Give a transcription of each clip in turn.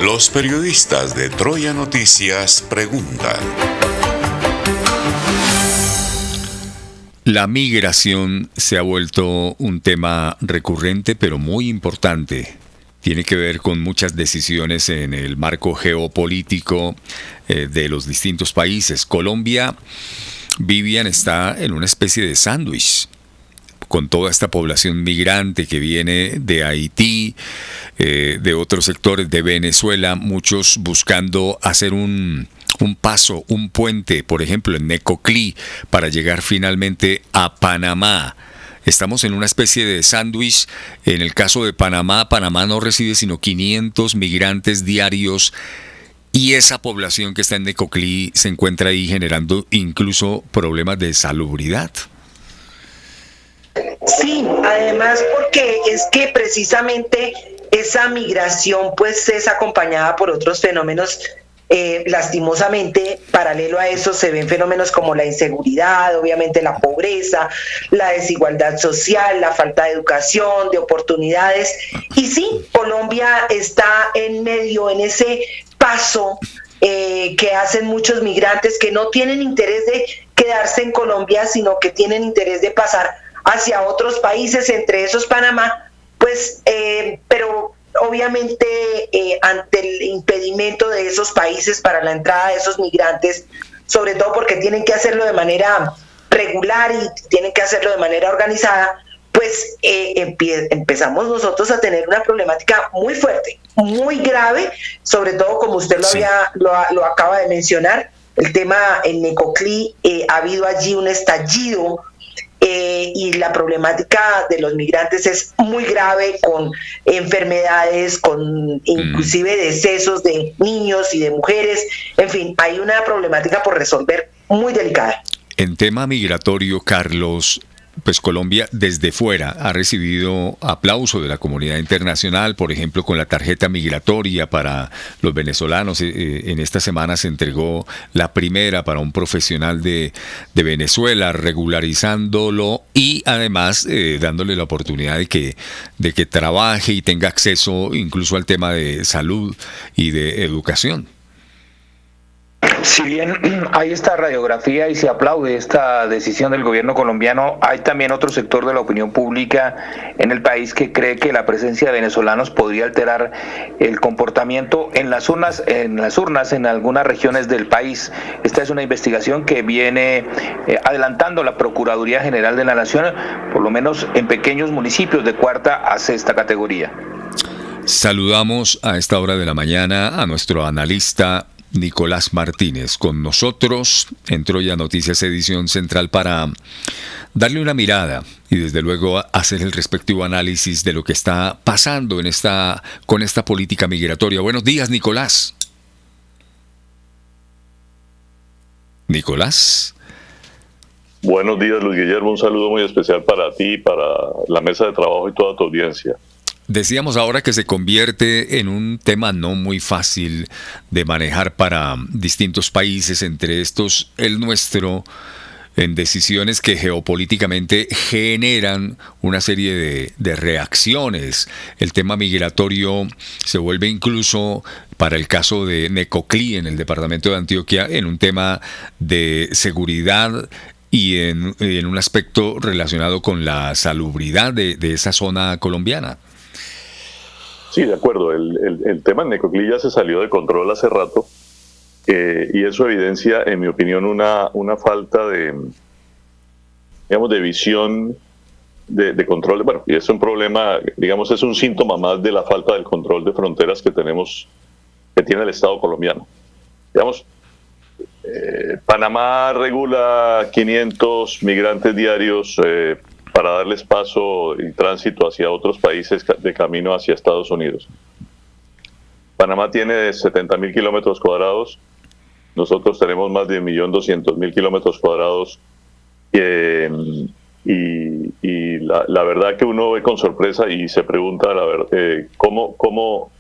Los periodistas de Troya Noticias preguntan. La migración se ha vuelto un tema recurrente, pero muy importante. Tiene que ver con muchas decisiones en el marco geopolítico de los distintos países. Colombia, Vivian, está en una especie de sándwich con toda esta población migrante que viene de Haití, de otros sectores de Venezuela, muchos buscando hacer un paso, un puente, por ejemplo, en Necoclí, para llegar finalmente a Panamá. Estamos en una especie de sándwich. En el caso de Panamá, Panamá no recibe sino 500 migrantes diarios y esa población que está en Necoclí se encuentra ahí generando incluso problemas de salubridad. Sí, además porque es que precisamente esa migración pues es acompañada por otros fenómenos. Lastimosamente, paralelo a eso se ven fenómenos como la inseguridad, obviamente la pobreza, la desigualdad social, la falta de educación, de oportunidades. Y sí, Colombia está en medio, en ese paso que hacen muchos migrantes que no tienen interés de quedarse en Colombia, sino que tienen interés de pasar hacia otros países, entre esos Panamá, pues, pero obviamente ante el impedimento de esos países para la entrada de esos migrantes, sobre todo porque tienen que hacerlo de manera regular y tienen que hacerlo de manera organizada, pues empezamos nosotros a tener una problemática muy fuerte, muy grave, sobre todo como usted lo acaba de mencionar, el tema en Necoclí, ha habido allí un estallido y la problemática de los migrantes es muy grave, con enfermedades, con inclusive decesos de niños y de mujeres. En fin, hay una problemática por resolver muy delicada. En tema migratorio, Carlos, pues Colombia desde fuera ha recibido aplauso de la comunidad internacional, por ejemplo, con la tarjeta migratoria para los venezolanos. En esta semana se entregó la primera para un profesional de Venezuela, regularizándolo y además dándole la oportunidad de que trabaje y tenga acceso incluso al tema de salud y de educación. Si bien hay esta radiografía y se aplaude esta decisión del gobierno colombiano, hay también otro sector de la opinión pública en el país que cree que la presencia de venezolanos podría alterar el comportamiento en las urnas en algunas regiones del país. Esta es una investigación que viene adelantando la Procuraduría General de la Nación, por lo menos en pequeños municipios de cuarta a sexta categoría. Saludamos a esta hora de la mañana a nuestro analista Nicolás Martínez con nosotros en Troya Noticias edición central para darle una mirada y desde luego hacer el respectivo análisis de lo que está pasando con esta política migratoria. Buenos días, Nicolás. Nicolás. Buenos días, Luis Guillermo. Un saludo muy especial para ti, para la mesa de trabajo y toda tu audiencia. Decíamos ahora que se convierte en un tema no muy fácil de manejar para distintos países, entre estos el nuestro, en decisiones que geopolíticamente generan una serie de reacciones. El tema migratorio se vuelve incluso, para el caso de Necoclí en el departamento de Antioquia, en un tema de seguridad y en un aspecto relacionado con la salubridad de esa zona colombiana. Sí, de acuerdo. El tema en Necoclí ya se salió de control hace rato y eso evidencia, en mi opinión, una falta de visión de control. Bueno, y es un problema, digamos, es un síntoma más de la falta del control de fronteras que tiene el Estado colombiano. Digamos, Panamá regula 500 migrantes diarios para darles paso y tránsito hacia otros países de camino hacia Estados Unidos. Panamá tiene 70.000 kilómetros cuadrados, nosotros tenemos más de 1.200.000 kilómetros cuadrados y la verdad que uno ve con sorpresa y se pregunta cómo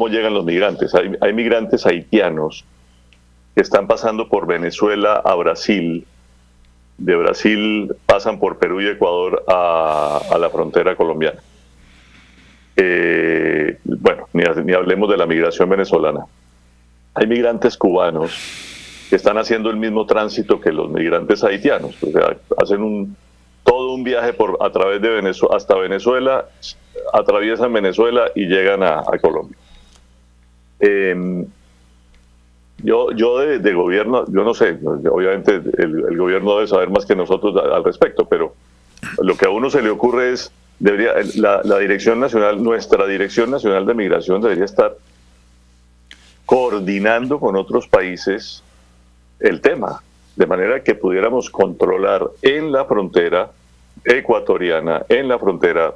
llegan los migrantes. Hay migrantes haitianos que están pasando por Venezuela a Brasil. De Brasil pasan por Perú y Ecuador a la frontera colombiana. bueno, ni hablemos de la migración venezolana. Hay migrantes cubanos que están haciendo el mismo tránsito que los migrantes haitianos. O sea, hacen todo un viaje a través de Venezuela, hasta Venezuela, atraviesan Venezuela y llegan a Colombia. Yo de gobierno, yo no sé, obviamente el gobierno debe saber más que nosotros al respecto, pero lo que a uno se le ocurre es, la Dirección Nacional, nuestra Dirección Nacional de Migración debería estar coordinando con otros países el tema, de manera que pudiéramos controlar en la frontera ecuatoriana, en la frontera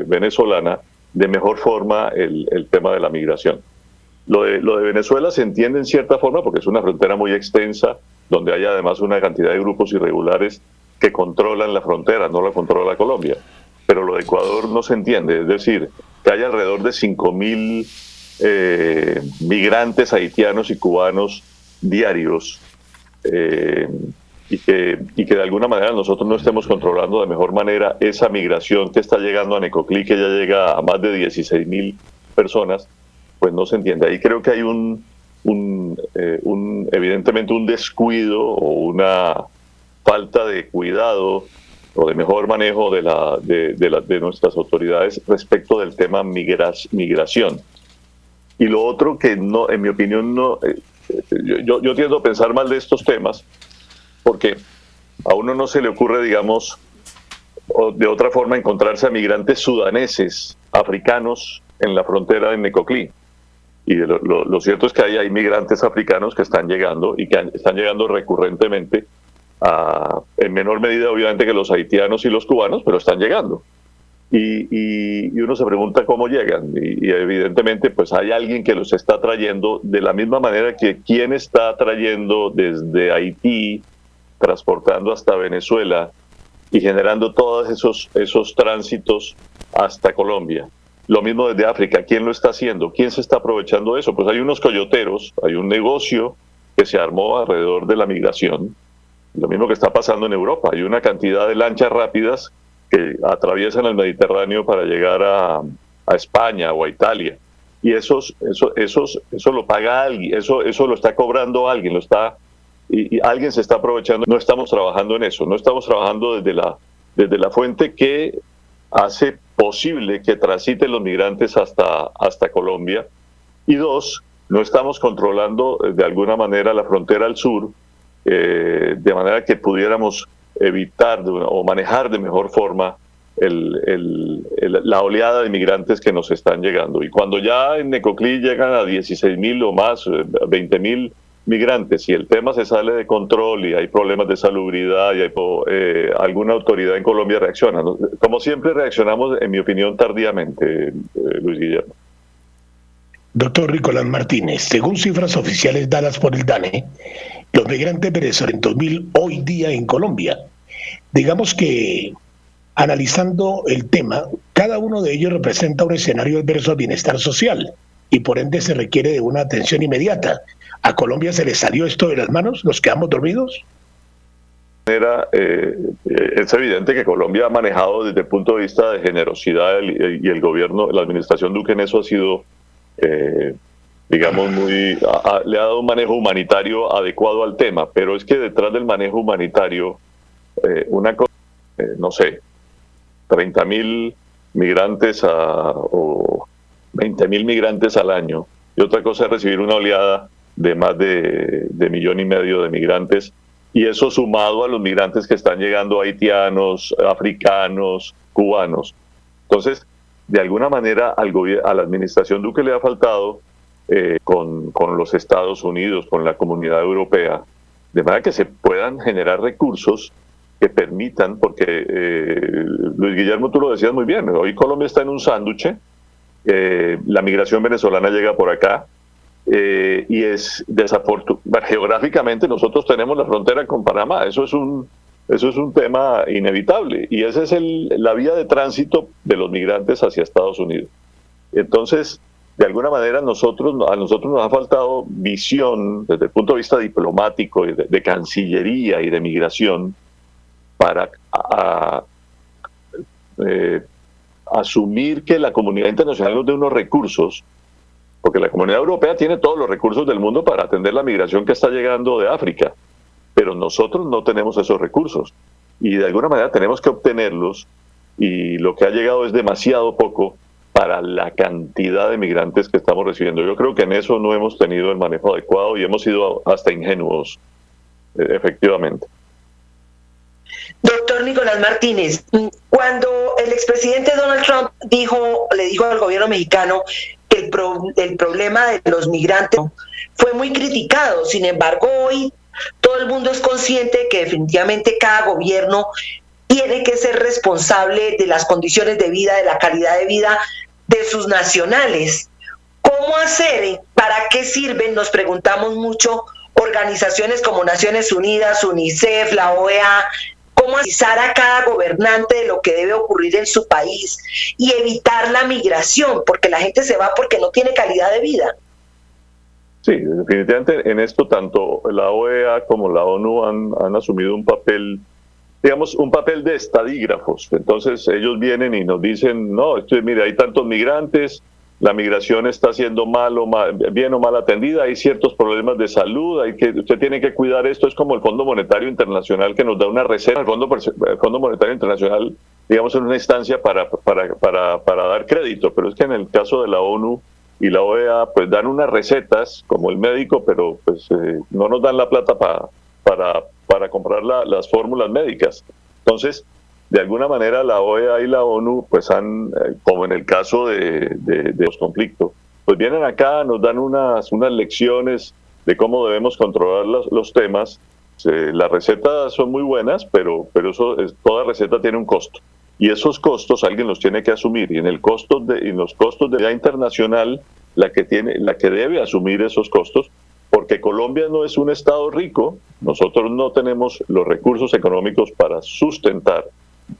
venezolana, de mejor forma el tema de la migración. Lo de Venezuela se entiende en cierta forma porque es una frontera muy extensa, donde hay además una cantidad de grupos irregulares que controlan la frontera, no la controla Colombia. Pero lo de Ecuador no se entiende, es decir, que hay alrededor de 5.000 migrantes haitianos y cubanos diarios, y que de alguna manera nosotros no estemos controlando de mejor manera esa migración que está llegando a Necoclí, que ya llega a más de 16.000 personas, pues no se entiende. Ahí creo que hay evidentemente un descuido o una falta de cuidado o de mejor manejo de nuestras autoridades respecto del tema migración. Y lo otro que no, en mi opinión, no, yo tiendo a pensar mal de estos temas porque a uno no se le ocurre, digamos, de otra forma encontrarse a migrantes sudaneses, africanos en la frontera de Necoclí. Y lo cierto es que hay migrantes africanos que están llegando y que están llegando recurrentemente, en menor medida obviamente que los haitianos y los cubanos, pero están llegando. Y uno se pregunta cómo llegan. Y evidentemente pues hay alguien que los está trayendo de la misma manera que quien está trayendo desde Haití, transportando hasta Venezuela y generando todos esos tránsitos hasta Colombia. Lo mismo desde África. ¿Quién lo está haciendo? ¿Quién se está aprovechando de eso? Pues hay unos coyoteros, hay un negocio que se armó alrededor de la migración. Lo mismo que está pasando en Europa. Hay una cantidad de lanchas rápidas que atraviesan el Mediterráneo para llegar a España o a Italia. Y eso lo paga alguien, eso lo está cobrando alguien, y alguien se está aprovechando. No estamos trabajando en eso, no estamos trabajando desde la fuente que hace posible que transiten los migrantes hasta Colombia. Y dos, no estamos controlando de alguna manera la frontera al sur, de manera que pudiéramos evitar o manejar de mejor forma la oleada de migrantes que nos están llegando. Y cuando ya en Necoclí llegan a 16.000 o más, 20.000 migrantes, y el tema se sale de control y hay problemas de salubridad y alguna autoridad en Colombia reacciona. Como siempre reaccionamos, en mi opinión, tardíamente, Luis Guillermo. Doctor Nicolás Martínez, según cifras oficiales dadas por el DANE, los migrantes venezolanos 2000 hoy día en Colombia, digamos que analizando el tema, cada uno de ellos representa un escenario adverso al bienestar social y por ende se requiere de una atención inmediata. ¿A Colombia se le salió esto de las manos? ¿Nos quedamos dormidos? Es evidente que Colombia ha manejado desde el punto de vista de generosidad y el gobierno, la administración Duque en eso ha sido, digamos, le ha dado un manejo humanitario adecuado al tema, pero es que detrás del manejo humanitario, una cosa, no sé, 30.000 migrantes o 20.000 migrantes al año, y otra cosa es recibir una oleada de más de 1,5 millones de migrantes, y eso sumado a los migrantes que están llegando, haitianos, africanos, cubanos. Entonces, de alguna manera a la administración Duque le ha faltado, con los Estados Unidos, con la Comunidad Europea, de manera que se puedan generar recursos que permitan, porque Luis Guillermo, tú lo decías muy bien, hoy Colombia está en un sándwich, la migración venezolana llega por acá, y es desafortunado. Geográficamente nosotros tenemos la frontera con Panamá, eso es un tema inevitable, y esa es la vía de tránsito de los migrantes hacia Estados Unidos. Entonces, de alguna manera a nosotros nos ha faltado visión desde el punto de vista diplomático, de Cancillería y de migración, para asumir que la comunidad internacional nos dé unos recursos, porque la comunidad europea tiene todos los recursos del mundo para atender la migración que está llegando de África, pero nosotros no tenemos esos recursos y de alguna manera tenemos que obtenerlos, y lo que ha llegado es demasiado poco para la cantidad de migrantes que estamos recibiendo. Yo creo que en eso no hemos tenido el manejo adecuado y hemos sido hasta ingenuos, efectivamente. Doctor Nicolás Martínez, cuando el expresidente Donald Trump le dijo al gobierno mexicano que el problema de los migrantes fue muy criticado, sin embargo hoy todo el mundo es consciente que definitivamente cada gobierno tiene que ser responsable de las condiciones de vida, de la calidad de vida de sus nacionales. ¿Cómo hacer? ¿Para qué sirven? Nos preguntamos mucho organizaciones como Naciones Unidas, UNICEF, la OEA. ¿Cómo avisar a cada gobernante de lo que debe ocurrir en su país y evitar la migración? Porque la gente se va porque no tiene calidad de vida. Sí, definitivamente en esto tanto la OEA como la ONU han asumido un papel, digamos, un papel de estadígrafos. Entonces ellos vienen y nos dicen, no, mire, hay tantos migrantes, la migración está siendo bien o mal atendida, hay ciertos problemas de salud, usted tiene que cuidar esto. Es como el Fondo Monetario Internacional que nos da una receta. El Fondo Monetario Internacional, digamos, es una instancia para dar crédito, pero es que en el caso de la ONU y la OEA, pues dan unas recetas como el médico, pero pues no nos dan la plata para comprar las fórmulas médicas. Entonces, de alguna manera la OEA y la ONU pues han, como en el caso de los conflictos, pues vienen acá, nos dan unas lecciones de cómo debemos controlar los temas. Las recetas son muy buenas, pero toda receta tiene un costo. Y esos costos alguien los tiene que asumir. Y en los costos de la internacional, la que debe asumir esos costos, porque Colombia no es un estado rico, nosotros no tenemos los recursos económicos para sustentar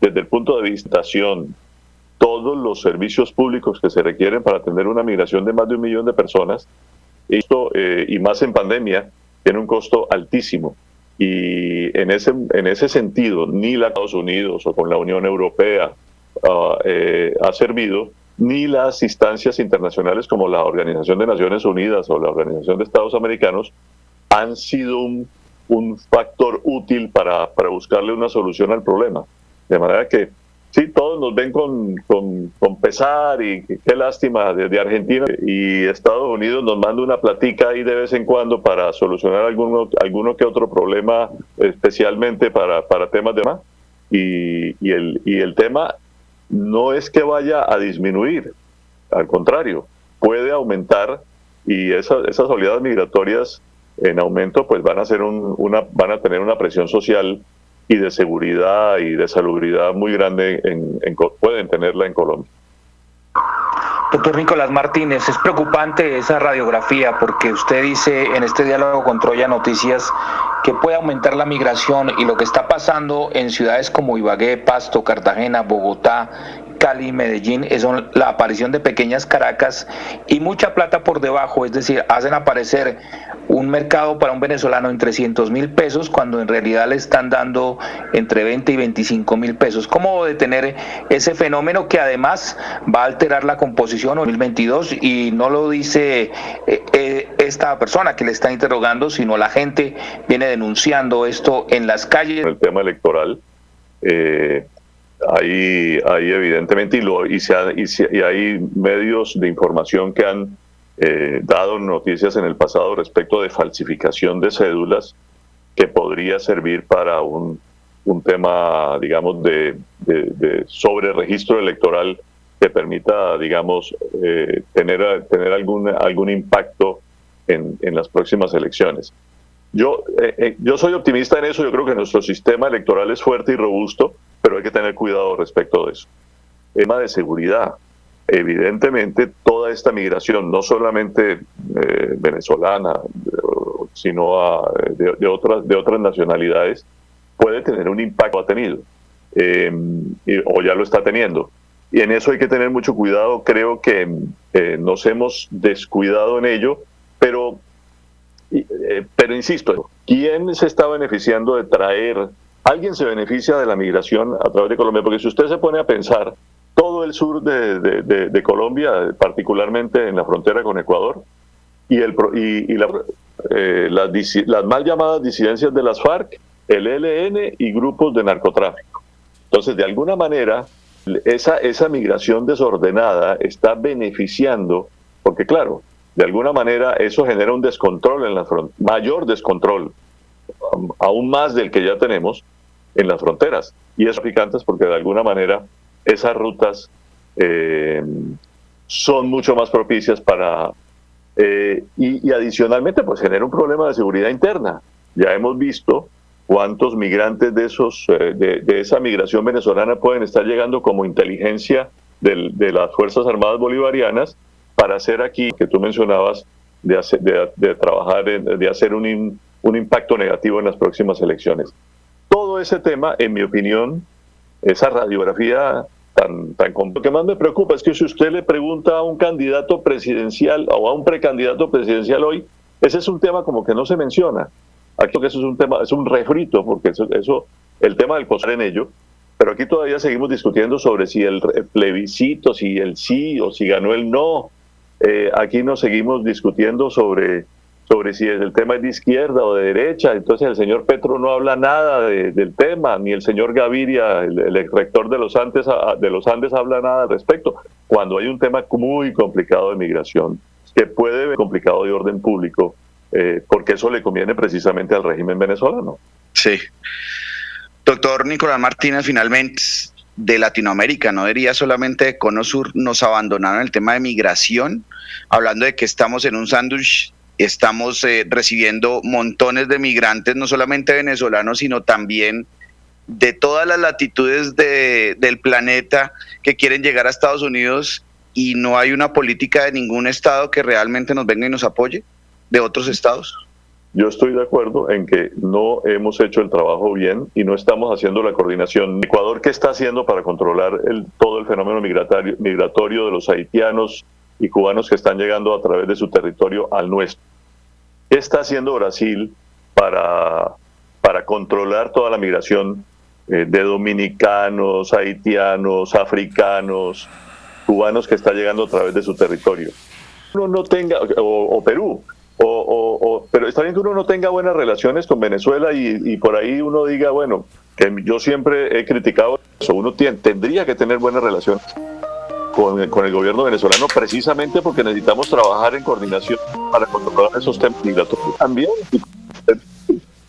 desde el punto de vista de todos los servicios públicos que se requieren para atender una migración de más de 1 millón de personas. Esto, y más en pandemia, tiene un costo altísimo. Y en ese sentido, ni los Estados Unidos o con la Unión Europea ha servido, ni las instancias internacionales como la Organización de Naciones Unidas o la Organización de Estados Americanos han sido un factor útil para buscarle una solución al problema. De manera que sí, todos nos ven con pesar y qué lástima desde Argentina, y Estados Unidos nos manda una platica ahí de vez en cuando para solucionar alguno que otro problema, especialmente para temas de más. Y el tema no es que vaya a disminuir, al contrario, puede aumentar, y esas oleadas migratorias en aumento pues van a tener una presión social y de seguridad y de salubridad muy grande, pueden tenerla en Colombia. Doctor Nicolás Martínez, es preocupante esa radiografía porque usted dice en este diálogo con Troya Noticias que puede aumentar la migración, y lo que está pasando en ciudades como Ibagué, Pasto, Cartagena, Bogotá, Cali, Medellín, es la aparición de pequeñas Caracas y mucha plata por debajo, es decir, hacen aparecer un mercado para un venezolano en 300.000 pesos cuando en realidad le están dando entre 20 y 25.000 pesos. ¿Cómo detener ese fenómeno que además va a alterar la composición en 2022? Y no lo dice esta persona que le está interrogando, sino la gente viene denunciando esto en las calles. El tema electoral, hay evidentemente, y hay medios de información que han dado noticias en el pasado respecto de falsificación de cédulas, que podría servir para un tema, digamos, de sobre registro electoral que permita, digamos, tener algún impacto en las próximas elecciones. Yo soy optimista en eso. Yo creo que nuestro sistema electoral es fuerte y robusto, pero hay que tener cuidado respecto de eso. El tema de seguridad. Evidentemente, toda esta migración, no solamente venezolana, sino de otras nacionalidades, puede tener un impacto, ha tenido, o ya lo está teniendo. Y en eso hay que tener mucho cuidado. Creo que nos hemos descuidado en ello, pero insisto, ¿quién se está beneficiando de traer? ¿Alguien se beneficia de la migración a través de Colombia? Porque si usted se pone a pensar, todo el sur de Colombia, particularmente en la frontera con Ecuador, y las mal llamadas disidencias de las FARC, el ELN y grupos de narcotráfico. Entonces, de alguna manera, esa migración desordenada está beneficiando, porque claro, de alguna manera eso genera un descontrol en la frontera, mayor descontrol, aún más del que ya tenemos en las fronteras. Y es traficantes porque de alguna manera esas rutas son mucho más propicias para... y adicionalmente pues genera un problema de seguridad interna. Ya hemos visto cuántos migrantes de esa migración venezolana pueden estar llegando como inteligencia de las Fuerzas Armadas Bolivarianas para hacer aquí, que tú mencionabas, de trabajar, de hacer un impacto negativo en las próximas elecciones. Todo ese tema, en mi opinión, esa radiografía tan lo que más me preocupa es que si usted le pregunta a un candidato presidencial o a un precandidato presidencial hoy, ese es un tema como que no se menciona. Aquí eso es un tema, es un refrito, porque el tema del posar en ello, pero aquí todavía seguimos discutiendo sobre si el plebiscito, si el sí o si ganó el no. Aquí nos seguimos discutiendo sobre si el tema es de izquierda o de derecha. Entonces el señor Petro no habla nada del tema, ni el señor Gaviria, el rector de los Andes habla nada al respecto, cuando hay un tema muy complicado de migración, que puede ser complicado de orden público, porque eso le conviene precisamente al régimen venezolano. Sí. Doctor Nicolás Martínez, finalmente, de Latinoamérica, no diría solamente de Cono Sur, nos abandonaron el tema de migración, hablando de que estamos en un sándwich. Estamos recibiendo montones de migrantes, no solamente venezolanos, sino también de todas las latitudes del planeta que quieren llegar a Estados Unidos, y no hay una política de ningún estado que realmente nos venga y nos apoye, de otros estados. Yo estoy de acuerdo en que no hemos hecho el trabajo bien y no estamos haciendo la coordinación. Ecuador, ¿qué está haciendo para controlar todo el fenómeno migratorio de los haitianos y cubanos que están llegando a través de su territorio al nuestro? ¿Qué está haciendo Brasil para controlar toda la migración de dominicanos, haitianos, africanos, cubanos que está llegando a través de su territorio? Uno no tenga, o Perú, pero está bien que uno no tenga buenas relaciones con Venezuela y por ahí uno diga, bueno, que yo siempre he criticado eso, uno tendría que tener buenas relaciones con el gobierno venezolano, precisamente porque necesitamos trabajar en coordinación para controlar esos temas migratorios también.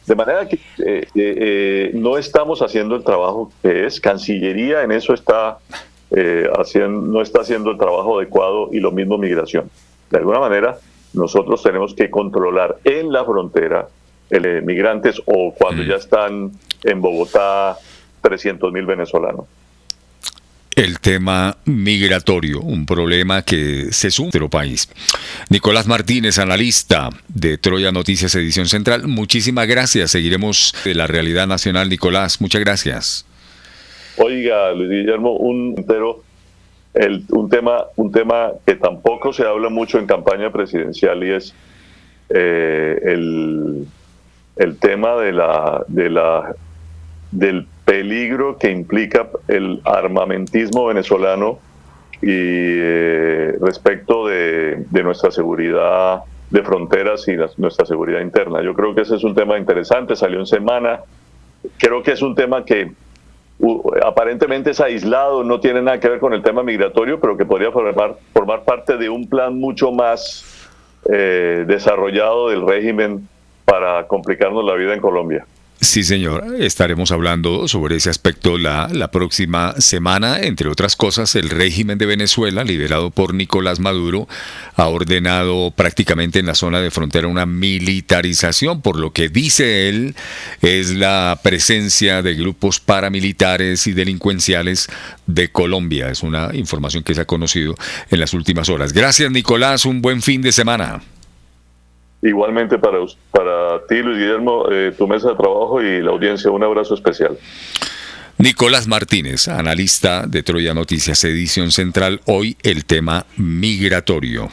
De manera que no estamos haciendo el trabajo que es. Cancillería en eso no está haciendo el trabajo adecuado, y lo mismo migración. De alguna manera, nosotros tenemos que controlar en la frontera migrantes, o cuando ya están en Bogotá 300.000 venezolanos. El tema migratorio, un problema que se suma en nuestro país. Nicolás Martínez, analista de Troya Noticias Edición Central, muchísimas gracias. Seguiremos de la realidad nacional, Nicolás. Muchas gracias. Oiga, Luis Guillermo, un tema que tampoco se habla mucho en campaña presidencial, y es el tema del peligro que implica el armamentismo venezolano y respecto de nuestra seguridad de fronteras y nuestra seguridad interna. Yo creo que ese es un tema interesante, salió en semana. Creo que es un tema que aparentemente es aislado, no tiene nada que ver con el tema migratorio, pero que podría formar parte de un plan mucho más desarrollado del régimen para complicarnos la vida en Colombia. Sí, señor. Estaremos hablando sobre ese aspecto la próxima semana. Entre otras cosas, el régimen de Venezuela, liderado por Nicolás Maduro, ha ordenado prácticamente en la zona de frontera una militarización, por lo que dice él es la presencia de grupos paramilitares y delincuenciales de Colombia. Es una información que se ha conocido en las últimas horas. Gracias, Nicolás. Un buen fin de semana. Igualmente para ti, Luis Guillermo, tu mesa de trabajo y la audiencia, un abrazo especial. Nicolás Martínez, analista de Troya Noticias Edición Central, hoy el tema migratorio.